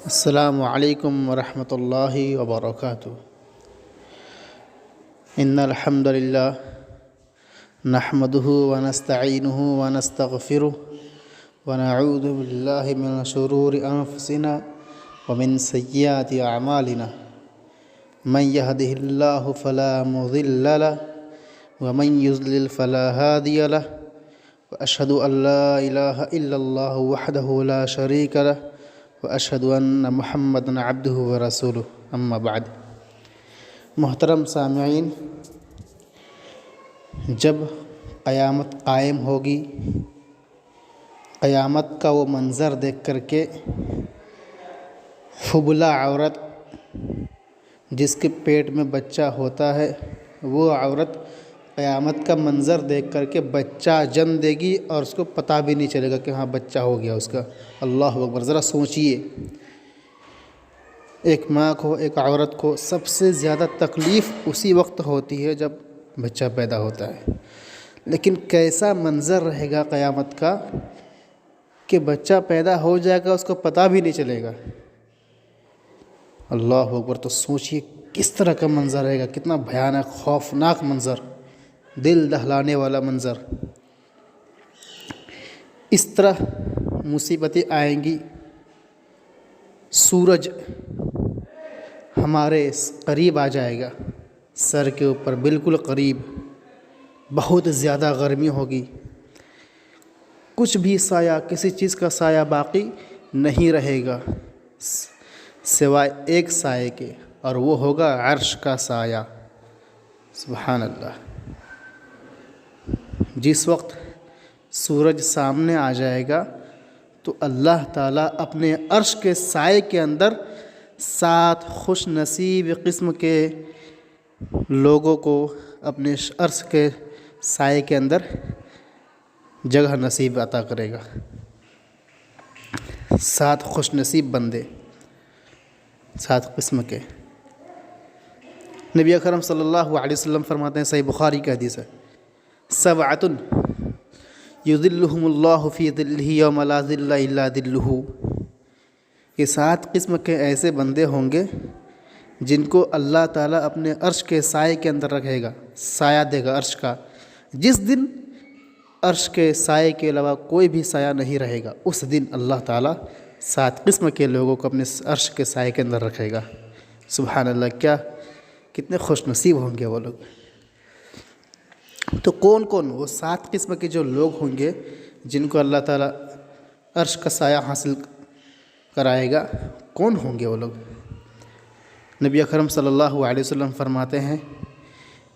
السلام علیکم ورحمۃ اللہ وبرکاتہ۔ ان الحمد للہ نحمده ونستعینه ونستغفره ونعوذ باللہ من شرور انفسنا ومن سیئات اعمالنا من يهده الله فلا مضل له ومن يضلل فلا هادي له واشهد ان لا اله الا الله وحده لا شريك له واشهد ان محمدا عبده ورسوله اما بعد۔ محترم سامعین، جب قیامت قائم ہوگی، قیامت کا وہ منظر دیکھ کر کے حبلہ عورت جس کے پیٹ میں بچہ ہوتا ہے، وہ عورت قیامت کا منظر دیکھ کر کے بچہ جن دے گی اور اس کو پتہ بھی نہیں چلے گا کہ ہاں بچہ ہو گیا اس کا۔ اللہ اکبر! ذرا سوچئے، ایک ماں کو، ایک عورت کو سب سے زیادہ تکلیف اسی وقت ہوتی ہے جب بچہ پیدا ہوتا ہے، لیکن کیسا منظر رہے گا قیامت کا کہ بچہ پیدا ہو جائے گا، اس کو پتہ بھی نہیں چلے گا۔ اللہ اکبر! تو سوچئے کس طرح کا منظر رہے گا، کتنا بھیانک، خوفناک منظر، دل دہلانے والا منظر۔ اس طرح مصیبتیں آئیں گی، سورج ہمارے قریب آ جائے گا، سر کے اوپر بالکل قریب، بہت زیادہ گرمی ہوگی، کچھ بھی سایہ، کسی چیز کا سایہ باقی نہیں رہے گا سوائے ایک سائے کے، اور وہ ہوگا عرش کا سایہ۔ سبحان اللہ! جس وقت سورج سامنے آ جائے گا تو اللہ تعالیٰ اپنے عرش کے سائے کے اندر 7 خوش نصیب قسم کے لوگوں کو اپنے عرش کے سائے کے اندر جگہ نصیب عطا کرے گا۔ 7 خوش نصیب بندے، 7 قسم کے۔ نبی اکرم صلی اللہ علیہ وسلم فرماتے ہیں، صحیح بخاری کا حدیث ہے، 7 یظلہم اللہ فی ظلہ یوم لا ظل الا ظلہ۔ یہ 7 قسم کے ایسے بندے ہوں گے جن کو اللہ تعالیٰ اپنے عرش کے سائے کے اندر رکھے گا، سایہ دے گا عرش کا۔ جس دن عرش کے سائے کے علاوہ کوئی بھی سایہ نہیں رہے گا، اس دن اللہ تعالیٰ 7 قسم کے لوگوں کو اپنے عرش کے سائے کے اندر رکھے گا۔ سبحان اللہ! کتنے خوش نصیب ہوں گے وہ لوگ۔ تو کون کون وہ 7 قسم کے جو لوگ ہوں گے جن کو اللہ تعالیٰ عرش کا سایہ حاصل کرائے گا، کون ہوں گے وہ لوگ؟ نبی اکرم صلی اللہ علیہ وسلم فرماتے ہیں،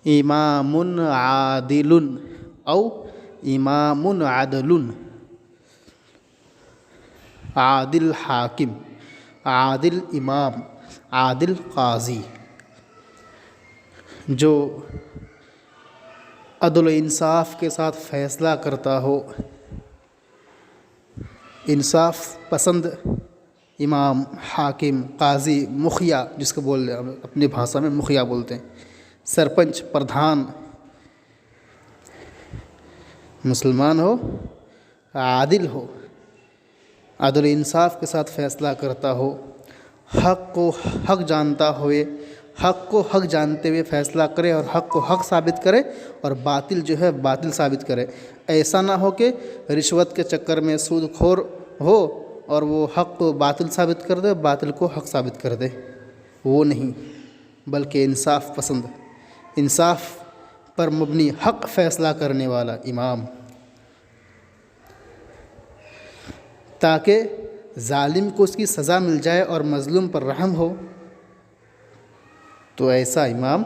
امام عادل او امام عدل، عادل حاکم، عادل امام، عادل قاضی، جو عدل و انصاف کے ساتھ فیصلہ کرتا ہو، انصاف پسند امام، حاکم، قاضی، مکھیا، جس کو اپنی بھاشا میں مکھیا بولتے ہیں، سرپنچ، پردھان، مسلمان ہو، عادل ہو، عدل و انصاف کے ساتھ فیصلہ کرتا ہو، حق کو حق جانتا ہوئے، حق کو حق جانتے ہوئے فیصلہ کرے اور حق کو حق ثابت کرے، اور باطل جو ہے باطل ثابت کرے۔ ایسا نہ ہو کہ رشوت کے چکر میں سود خور ہو اور وہ حق کو باطل ثابت کر دے، باطل کو حق ثابت کر دے، وہ نہیں، بلکہ انصاف پسند، انصاف پر مبنی حق فیصلہ کرنے والا امام، تاکہ ظالم کو اس کی سزا مل جائے اور مظلوم پر رحم ہو۔ تو ایسا امام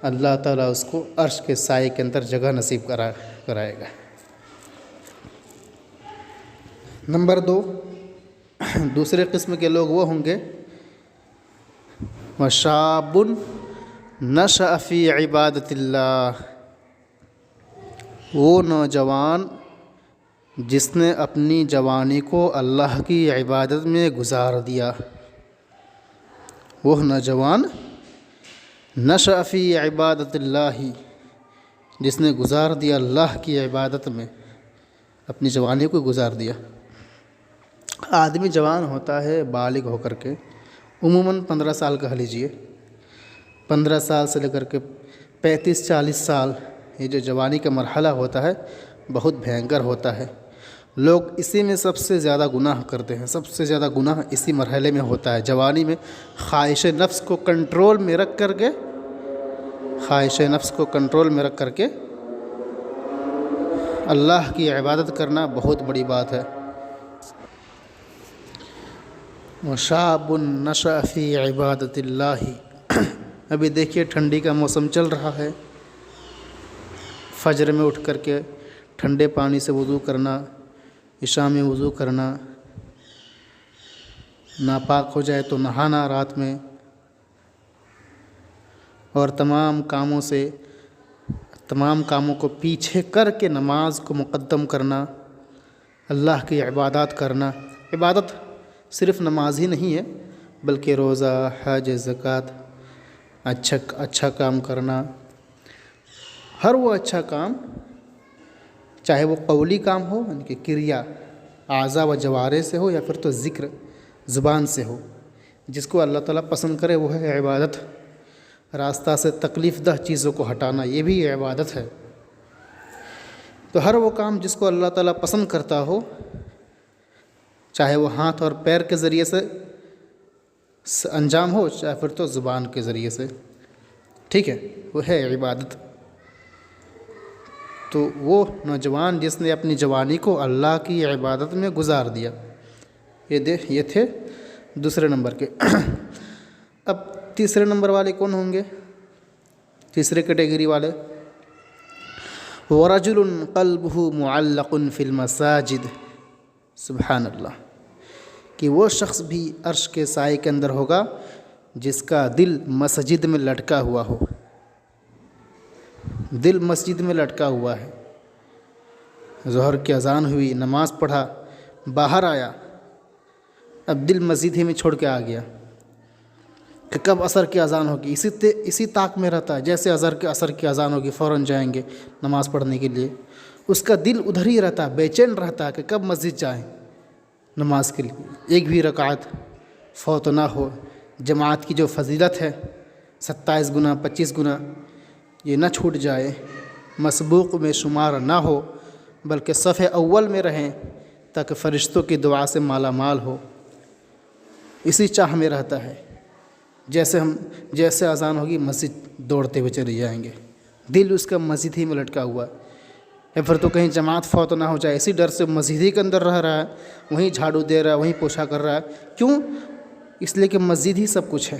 اللہ تعالیٰ اس کو عرش کے سائے کے اندر جگہ نصیب کرائے گا۔ نمبر 2، دوسرے قسم کے لوگ وہ ہوں گے، وَشَابٌ نَشَأَ فِي عِبَادَةِ اللَّهِ، وہ نوجوان جس نے اپنی جوانی کو اللہ کی عبادت میں گزار دیا، وہ نوجوان نشأ فی عبادت اللہ، جس نے گزار دیا اللہ کی عبادت میں، اپنی جوانی کو گزار دیا۔ آدمی جوان ہوتا ہے بالغ ہو کر کے عموماً 15 سال کا لیجیے، 15 سال سے لے کر کے 35-40 سال، یہ جو جوانی کا مرحلہ ہوتا ہے بہت بھینکر ہوتا ہے۔ لوگ اسی میں سب سے زیادہ گناہ کرتے ہیں، سب سے زیادہ گناہ اسی مرحلے میں ہوتا ہے، جوانی میں۔ خواہش نفس کو کنٹرول میں رکھ کر کے، خواہش نفس کو کنٹرول میں رکھ کر کے اللہ کی عبادت کرنا بہت بڑی بات ہے۔ وَشَابٌ نَشَأَ فِي عِبَادَةِ اللَّهِ، ابھی دیکھیے ٹھنڈی کا موسم چل رہا ہے، فجر میں اٹھ کر کے ٹھنڈے پانی سے وضو کرنا، عشاء میں وضو کرنا، ناپاک ہو جائے تو نہانا رات میں، اور تمام کاموں کو پیچھے کر کے نماز کو مقدم کرنا، اللہ کی عبادات کرنا۔ عبادت صرف نماز ہی نہیں ہے، بلکہ روزہ، حج، زکوٰۃ، اچھا کام کرنا، ہر وہ اچھا کام، چاہے وہ قولی کام ہو، یعنی کہ کریا اعضاء و جوارح سے ہو، یا پھر تو ذکر زبان سے ہو، جس کو اللہ تعالیٰ پسند کرے وہ ہے عبادت۔ راستہ سے تکلیف دہ چیزوں کو ہٹانا، یہ بھی عبادت ہے۔ تو ہر وہ کام جس کو اللہ تعالیٰ پسند کرتا ہو، چاہے وہ ہاتھ اور پیر کے ذریعے سے انجام ہو، چاہے پھر تو زبان کے ذریعے سے، ٹھیک ہے، وہ ہے عبادت۔ تو وہ نوجوان جس نے اپنی جوانی کو اللہ کی عبادت میں گزار دیا، یہ تھے دوسرے نمبر کے۔ اب تیسرے نمبر والے کون ہوں گے؟ تیسرے کیٹیگری والے، وَرَجُلٌ قَلْبُهُ مُعَلَّقٌ فِي الْمَسَاجِدِ، سبحان اللہ، کہ وہ شخص بھی عرش کے سائے کے اندر ہوگا جس کا دل مسجد میں لٹکا ہوا ہو۔ دل مسجد میں لٹکا ہوا ہے، ظہر کی اذان ہوئی، نماز پڑھا، باہر آیا، اب دل مسجد ہی میں چھوڑ کے آ گیا کہ کب عصر کی اذان ہوگی، اسی طاق میں رہتا ہے، جیسے عصر کی اذان ہوگی فوراً جائیں گے نماز پڑھنے کے لیے، اس کا دل ادھر ہی رہتا ہے، بے چین رہتا ہے کہ کب مسجد جائیں نماز کے لیے، ایک بھی رکعت فوت نہ ہو، جماعت کی جو فضیلت ہے 27 گنا 25 گنا یہ نہ چھوٹ جائے، مسبوق میں شمار نہ ہو، بلکہ صف اول میں رہیں تاکہ فرشتوں کی دعا سے مالا مال ہو، اسی چاہ میں رہتا ہے، جیسے اذان ہوگی مسجد دوڑتے ہوئے چلے جائیں گے، دل اس کا مسجد ہی میں لٹکا ہوا ہے، یا پھر تو کہیں جماعت فوت نہ ہو جائے، اسی ڈر سے مسجد ہی کے اندر رہ رہا ہے، وہیں جھاڑو دے رہا ہے، وہیں پوچھا کر رہا ہے، کیوں؟ اس لیے کہ مسجد ہی سب کچھ ہے،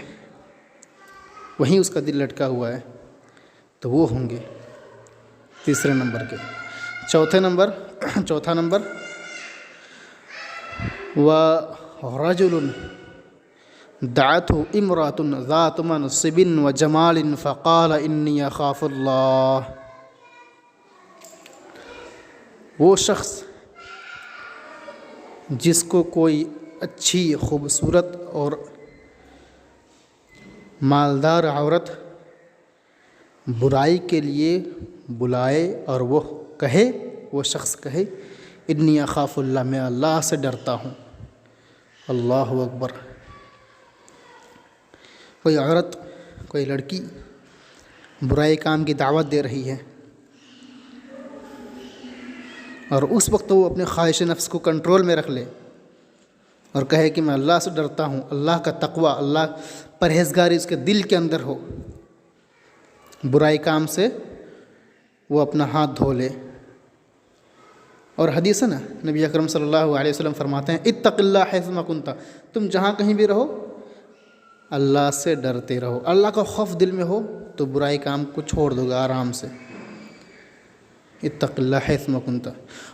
وہیں اس کا دل لٹکا ہوا ہے، تو وہ ہوں گے تیسرے نمبر کے۔ چوتھا نمبر وَرَجُلٌ دَعَتْهُ امْرَأَةٌ ذَاتُ مَنْصِبٍ وَجَمَالٍ فَقَالَ إِنِّي أَخَافُ اللَّهَ، وہ شخص جس کو کوئی اچھی، خوبصورت اور مالدار عورت برائی کے لیے بلائے اور وہ شخص کہے انی اخاف اللہ، میں اللہ سے ڈرتا ہوں۔ اللہ اکبر۔ کوئی عورت، کوئی لڑکی برائی کام کی دعوت دے رہی ہے اور اس وقت وہ اپنے خواہش نفس کو کنٹرول میں رکھ لے اور کہے کہ میں اللہ سے ڈرتا ہوں، اللہ کا تقوی، اللہ پرہیزگاری اس کے دل کے اندر ہو، برائی کام سے وہ اپنا ہاتھ دھو لے۔ اور حدیث ہے نا، نبی اکرم صلی اللہ علیہ وسلم فرماتے ہیں اتق اللہ حیثما کنت، تم جہاں کہیں بھی رہو اللہ سے ڈرتے رہو، اللہ کا خوف دل میں ہو تو برائی کام کو چھوڑ دو گا آرام سے۔ اتق اللہ حیثما کنت،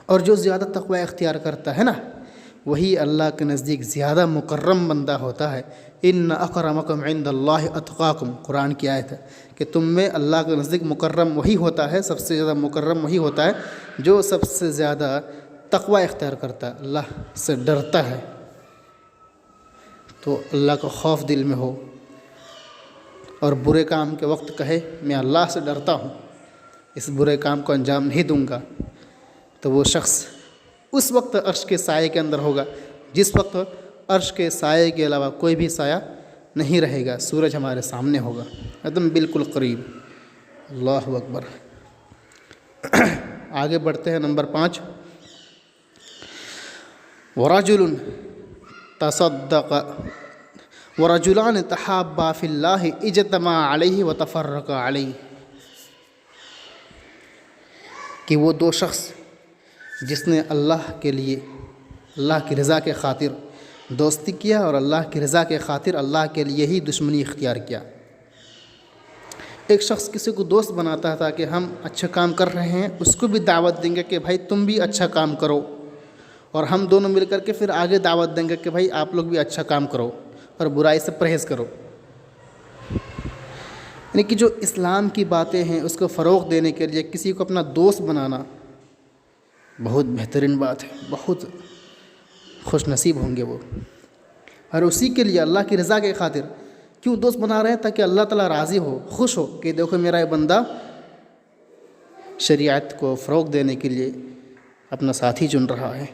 اور جو زیادہ تقوی اختیار کرتا ہے نا وہی اللہ کے نزدیک زیادہ مکرم بندہ ہوتا ہے۔ ان اکرمکم عند اللہ اتقاکم، قرآن کی آیت ہے کہ تم میں اللہ کے نزدیک مکرم وہی ہوتا ہے، سب سے زیادہ مکرم وہی ہوتا ہے جو سب سے زیادہ تقوی اختیار کرتا ہے، اللہ سے ڈرتا ہے، تو اللہ کا خوف دل میں ہو اور برے کام کے وقت کہے میں اللہ سے ڈرتا ہوں، اس برے کام کو انجام نہیں دوں گا، تو وہ شخص اس وقت عرش کے سائے کے اندر ہوگا جس وقت عرش کے سائے کے علاوہ کوئی بھی سایہ نہیں رہے گا، سورج ہمارے سامنے ہوگا ایک دم بالکل قریب۔ اللہ اکبر۔ آگے بڑھتے ہیں، نمبر 5، ورجل تصدق ورجلان تحابا فی اللہ اجتمع علیہ وتفرقا علیہ، کہ وہ دو شخص جس نے اللہ کے لیے، اللہ کی رضا کے خاطر دوستی کیا اور اللہ کی رضا کے خاطر اللہ کے لیے ہی دشمنی اختیار کیا۔ ایک شخص کسی کو دوست بناتا تھا کہ ہم اچھا کام کر رہے ہیں، اس کو بھی دعوت دیں گے کہ بھائی تم بھی اچھا کام کرو، اور ہم دونوں مل کر کے پھر آگے دعوت دیں گے کہ بھائی آپ لوگ بھی اچھا کام کرو اور برائی سے پرہیز کرو۔ یعنی کہ جو اسلام کی باتیں ہیں اس کو فروغ دینے کے لیے کسی کو اپنا دوست بنانا بہت بہترین بات ہے، بہت خوش نصیب ہوں گے وہ، اور اسی کے لیے اللہ کی رضا کے خاطر کیوں دوست بنا رہے ہیں؟ تاکہ اللہ تعالیٰ راضی ہو، خوش ہو کہ دیکھو میرا یہ بندہ شریعت کو فروغ دینے کے لیے اپنا ساتھی چن رہا ہے،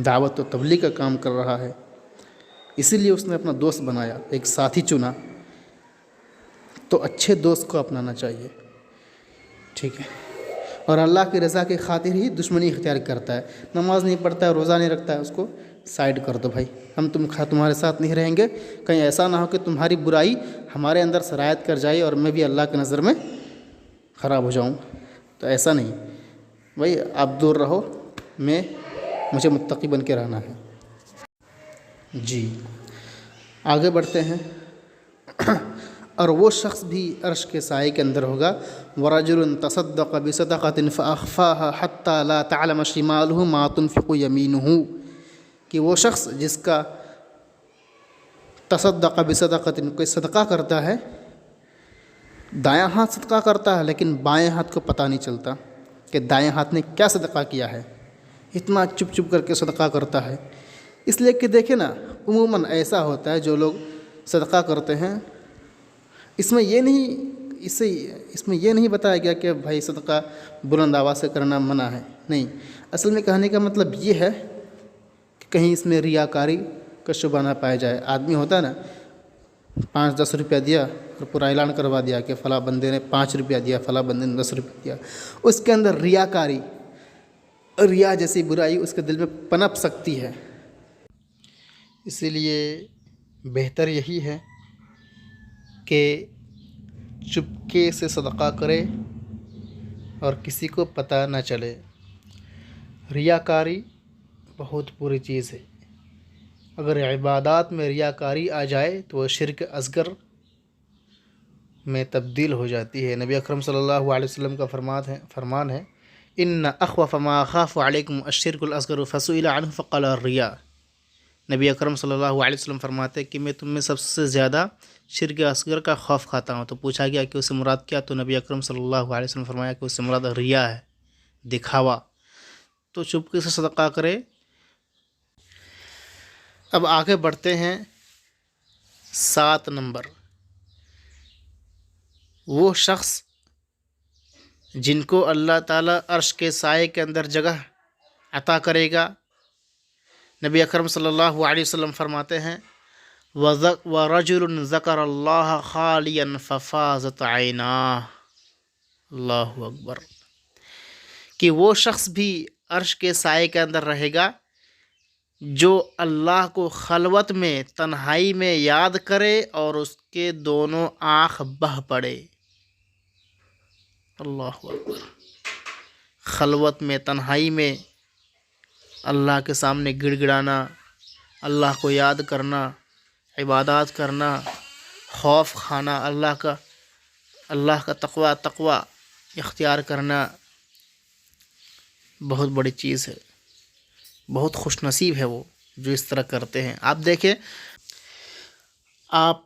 دعوت و تبلیغ کا کام کر رہا ہے، اسی لیے اس نے اپنا دوست بنایا، ایک ساتھی چنا۔ تو اچھے دوست کو اپنانا چاہیے، ٹھیک ہے؟ اور اللہ کی رضا کی خاطر ہی دشمنی اختیار کرتا ہے، نماز نہیں پڑھتا ہے، روزہ نہیں رکھتا ہے، اس کو سائڈ کر دو بھائی، ہم تمہارے ساتھ نہیں رہیں گے، کہیں ایسا نہ ہو کہ تمہاری برائی ہمارے اندر سرایت کر جائے اور میں بھی اللہ کی نظر میں خراب ہو جاؤں۔ تو ایسا نہیں بھائی، آپ دور رہو، مجھے متقی بن کے رہنا ہے۔ جی آگے بڑھتے ہیں، اور وہ شخص بھی عرش کے سائے کے اندر ہوگا، ورجل تصدق بصدقۃ فاخفاها حتى لا تعلم شماله ما تنفق يمينه، کہ وہ شخص جس کا تصدق بصدقۃ، کوئی صدقہ کرتا ہے، دایاں ہاتھ صدقہ کرتا ہے لیکن بائیں ہاتھ کو پتہ نہیں چلتا کہ دائیں ہاتھ نے کیا صدقہ کیا ہے، اتنا چپ چپ کر کے صدقہ کرتا ہے۔ اس لیے کہ دیکھیں نا، عموماً ایسا ہوتا ہے جو لوگ صدقہ کرتے ہیں، اس میں یہ نہیں بتایا گیا کہ بھائی صدقہ بلند آواز سے کرنا منع ہے، نہیں، اصل میں کہنے کا مطلب یہ ہے کہ کہیں اس میں ریاکاری کا شبہ نہ پایا جائے۔ آدمی ہوتا ہے نا، 5-10 روپیہ دیا اور پورا اعلان کروا دیا کہ فلاں بندے نے 5 روپیہ دیا، فلاں بندے نے 10 روپیہ دیا، اس کے اندر ریاکاری، ریا جیسی برائی اس کے دل میں پنپ سکتی ہے۔ اسی لیے بہتر یہی ہے کہ چپکے سے صدقہ کرے اور کسی کو پتہ نہ چلے۔ ریاکاری بہت بری چیز ہے، اگر عبادات میں ریاکاری آ جائے تو وہ شرک اصغر میں تبدیل ہو جاتی ہے۔ نبی اکرم صلی اللہ علیہ وسلم کا فرمان ہے، ان اخوف ما اخاف علیکم الشرک الاصغر فسئل عنہ فقال الریا۔ نبی اکرم صلی اللہ علیہ وسلم فرماتے ہیں کہ میں تم میں سب سے زیادہ شرک اصغر کا خوف کھاتا ہوں۔ تو پوچھا گیا کہ اس سے مراد کیا؟ تو نبی اکرم صلی اللہ علیہ وسلم فرمایا کہ اس سے مراد ریا ہے، دکھاوا۔ تو چپکے سے صدقہ کرے۔ اب آگے بڑھتے ہیں، 7 نمبر، وہ شخص جن کو اللہ تعالیٰ عرش کے سائے کے اندر جگہ عطا کرے گا۔ نبی اکرم صلی اللہ علیہ وسلم فرماتے ہیں، وَرَجُلٌ ذَكَرَ اللَّهَ خَالِيًا فَفَاضَتْ عَيْنَاهُ۔ اللہ اکبر، کہ وہ شخص بھی عرش کے سائے کے اندر رہے گا جو اللہ کو خلوت میں، تنہائی میں یاد کرے اور اس کے دونوں آنکھ بہہ پڑے۔ اللہ اکبر، خلوت میں، تنہائی میں اللہ کے سامنے گڑ گڑانا، اللہ کو یاد کرنا، عبادات کرنا، خوف کھانا، اللہ کا تقوی اختیار کرنا بہت بڑی چیز ہے، بہت خوش نصیب ہے وہ جو اس طرح کرتے ہیں۔ آپ دیکھیں، آپ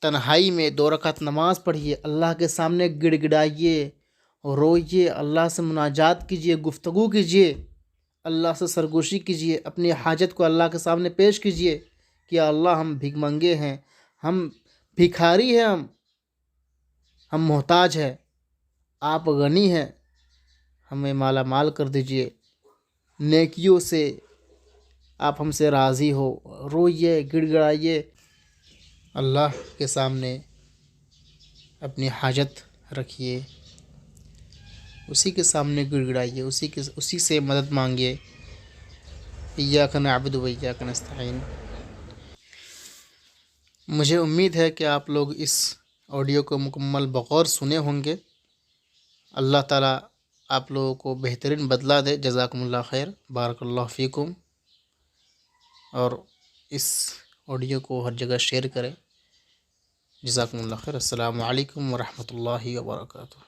تنہائی میں 2 رکعت نماز پڑھیے، اللہ کے سامنے گڑ گڑائیے، روئیے، اللہ سے مناجات کیجیے، گفتگو کیجیے، اللہ سے سرگوشی کیجیے، اپنی حاجت کو اللہ کے سامنے پیش کیجیے کہ یا اللہ ہم بھیک منگے ہیں، ہم بھکاری ہیں، ہم محتاج ہیں، آپ غنی ہیں، ہمیں مالا مال کر دیجیے، نیکیوں سے آپ ہم سے راضی ہو، روئیے، گڑ گڑائیے، اللہ کے سامنے اپنی حاجت رکھیے، اسی کے سامنے گڑ گڑائیے، اسی سے مدد مانگیے۔ ایاک نعبد و ایاک نستعین۔ مجھے امید ہے کہ آپ لوگ اس آڈیو کو مکمل بغور سنے ہوں گے۔ اللہ تعالیٰ آپ لوگوں کو بہترین بدلہ دے۔ جزاکم اللہ خیر، بارک اللہ فیکم۔ اور اس آڈیو کو ہر جگہ شیئر کریں۔ جزاکم اللہ خیر۔ السلام علیکم ورحمۃ اللہ وبرکاتہ۔